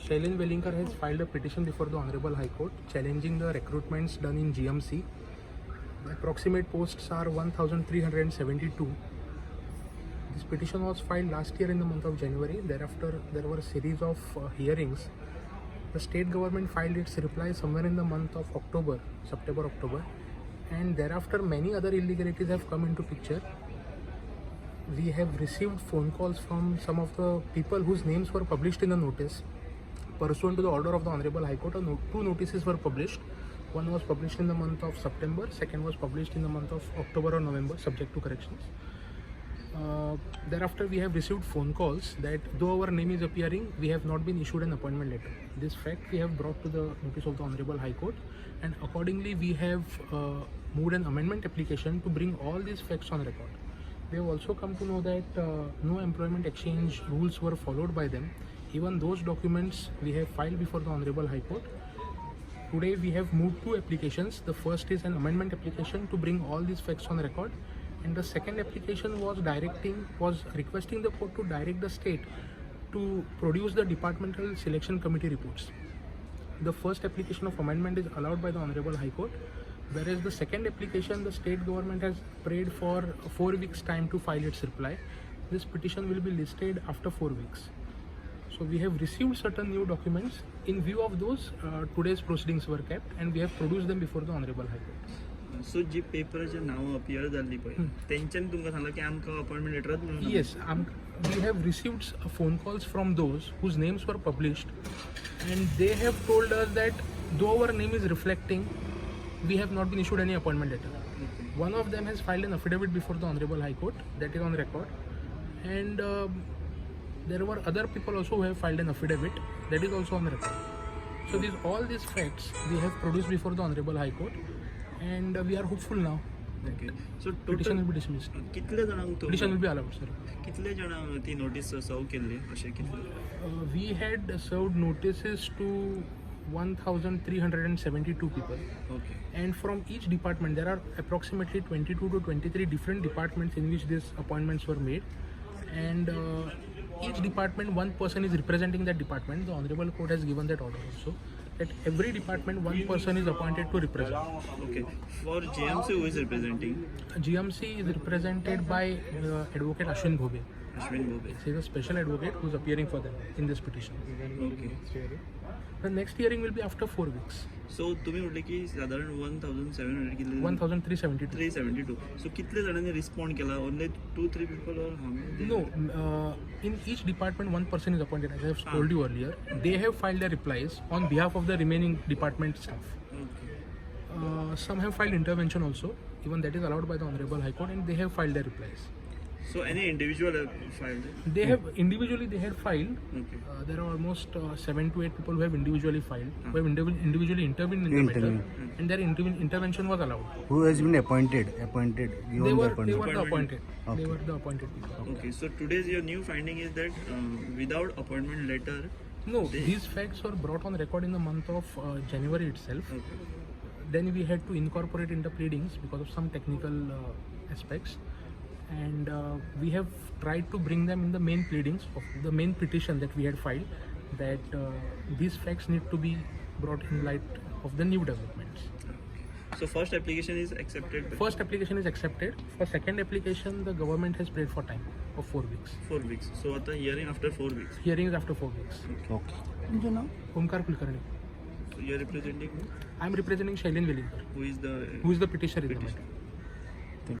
Shailin Velinkar has filed a petition before the Honorable High Court challenging the recruitments done in GMC. The approximate posts are 1,372. This petition was filed last year in the month of January. Thereafter, there were a series of hearings. The state government filed its reply somewhere in the month of September-October, and thereafter many other illegalities have come into picture. We have received phone calls from some of the people whose names were published in the notice. Pursuant to the order of the Honorable High Court, two notices were published. One was published in the month of September, second was published in the month of October or November, subject to corrections. Thereafter, we have received phone calls that though our name is appearing, we have not been issued an appointment letter. This fact we have brought to the notice of the Honorable High Court, and accordingly we have moved an amendment application to bring all these facts on record. We have also come to know that no employment exchange rules were followed by them. Even those documents we have filed before the Honorable High Court. Today we have moved two applications. The first is an amendment application to bring all these facts on record, and the second application was requesting the court to direct the state to produce the departmental selection committee reports. The first application of amendment is allowed by the Honorable High Court, whereas the second application, the state government has prayed for 4 weeks time to file its reply. This petition will be listed after 4 weeks. So we have received certain new documents. In view of those, today's proceedings were kept, and we have produced them before the Honorable High Court. So जी पेपराचेर नांव appear जाल्ली पळय तेंच्यान तुमकां सांगला की आमकां appointment लेटरात म्हणून Yes, we have received phone calls from those whose names were published, and they have told us that though our name is reflecting, we have not been issued any appointment letter. One of them has filed an affidavit before the Honorable High Court, that is on record, and there were other people also who have filed an affidavit, that is also on record. So all these facts we have produced before the Honorable High Court, and we are hopeful now. Okay. So petition will be dismissed. कितले जाणांक Petition will be allowed, sir. कितले जाणांक ती notice सर्व केल्ली अशें कितले We had served notices to 1,372 people. Okay. And from each department, there are approximately 22 to 23 different departments in which these appointments were made. And each department, one person is representing that department. The Honorable Court has given that order also, that every department, one person is appointed to represent. Okay. For GMC, who is representing? GMC is represented by Advocate Ashwin Bhobe. Ashwin Bhobe. He is a special advocate who is appearing for them in this petition. Okay. The next hearing will be after 4 weeks. So तुम्ही म्हटले की साधारण 1,700 कितले 1,372. 372. So कितले जाणांनी respond केला? Only 2-3 people or how many? No, in each department one person is appointed, as I have told you earlier. They have filed their replies on behalf of the remaining department staff. Okay. Some have filed intervention also, even that is allowed by the Honorable High Court, and they have filed their replies. So any individual have filed? They have individually they had filed. Okay. There are almost 7 to 8 people who have individually filed, who have individually intervened in the matter, and their intervention was allowed. Who has been appointed? They were the appointed. Okay. They were the appointed people. Okay. So today's your new finding is that without appointment letter. No, these facts were brought on record in the month of January itself. Okay. Then we had to incorporate in the pleadings because of some technical aspects, and we have tried to bring them in the main pleadings of the main petition that we had filed, that these facts need to be brought in light of the new developments. So first application is accepted? First application is accepted. For second application, the government has prayed for time of 4 weeks. 4 weeks. So at the hearing after 4 weeks? Hearing is after 4 weeks. Okay. Omkar Kulkarni. So you are representing who? I am representing Shailin Velinkar, Who is the who is the petitioner in the matter.